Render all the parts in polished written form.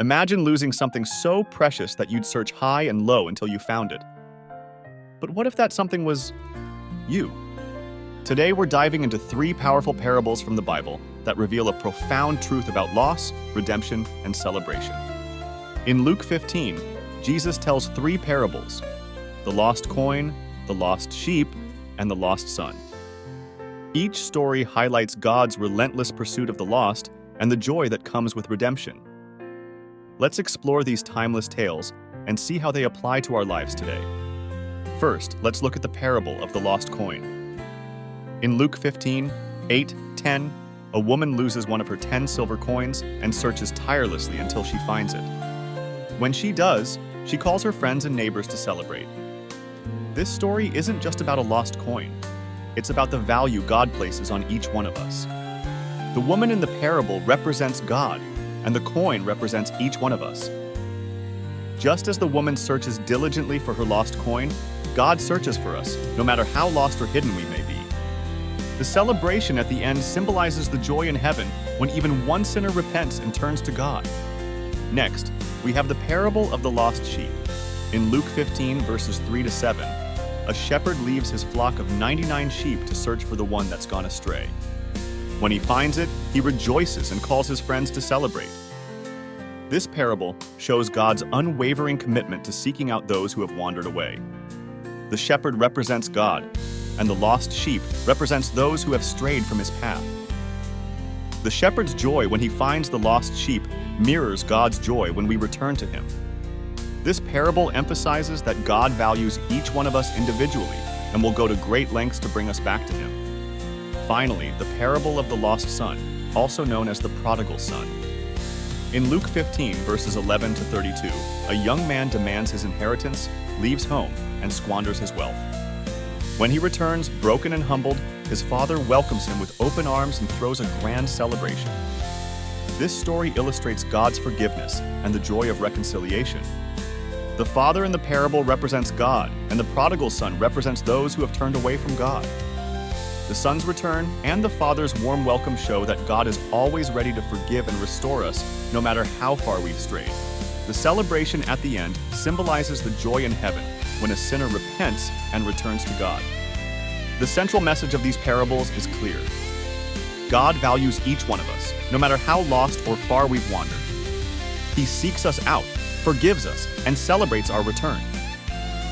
Imagine losing something so precious that you'd search high and low until you found it. But what if that something was you? Today we're diving into three powerful parables from the Bible that reveal a profound truth about loss, redemption, and celebration. In Luke 15, Jesus tells three parables: the lost coin, the lost sheep, and the lost son. Each story highlights God's relentless pursuit of the lost and the joy that comes with redemption. Let's explore these timeless tales and see how they apply to our lives today. First, let's look at the parable of the lost coin. In Luke 15, 8-10, a woman loses one of her 10 silver coins and searches tirelessly until she finds it. When she does, she calls her friends and neighbors to celebrate. This story isn't just about a lost coin. It's about the value God places on each one of us. The woman in the parable represents God, and the coin represents each one of us. Just as the woman searches diligently for her lost coin, God searches for us, no matter how lost or hidden we may be. The celebration at the end symbolizes the joy in heaven when even one sinner repents and turns to God. Next, we have the parable of the lost sheep. In Luke 15, verses 3-7, a shepherd leaves his flock of 99 sheep to search for the one that's gone astray. When he finds it, he rejoices and calls his friends to celebrate. This parable shows God's unwavering commitment to seeking out those who have wandered away. The shepherd represents God, and the lost sheep represents those who have strayed from his path. The shepherd's joy when he finds the lost sheep mirrors God's joy when we return to him. This parable emphasizes that God values each one of us individually and will go to great lengths to bring us back to him. Finally, the parable of the lost son, also known as the prodigal son. In Luke 15, verses 11-32, a young man demands his inheritance, leaves home, and squanders his wealth. When he returns, broken and humbled, his father welcomes him with open arms and throws a grand celebration. This story illustrates God's forgiveness and the joy of reconciliation. The father in the parable represents God, and the prodigal son represents those who have turned away from God. The son's return and the father's warm welcome show that God is always ready to forgive and restore us, no matter how far we've strayed. The celebration at the end symbolizes the joy in heaven when a sinner repents and returns to God. The central message of these parables is clear. God values each one of us, no matter how lost or far we've wandered. He seeks us out, forgives us, and celebrates our return.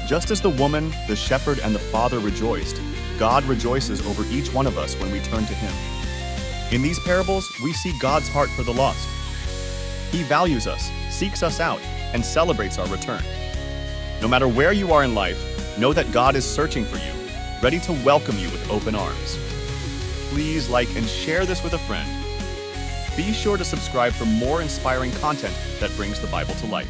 Just as the woman, the shepherd, and the father rejoiced, God rejoices over each one of us when we turn to him. In these parables, we see God's heart for the lost. He values us, seeks us out, and celebrates our return. No matter where you are in life, know that God is searching for you, ready to welcome you with open arms. Please like and share this with a friend. Be sure to subscribe for more inspiring content that brings the Bible to life.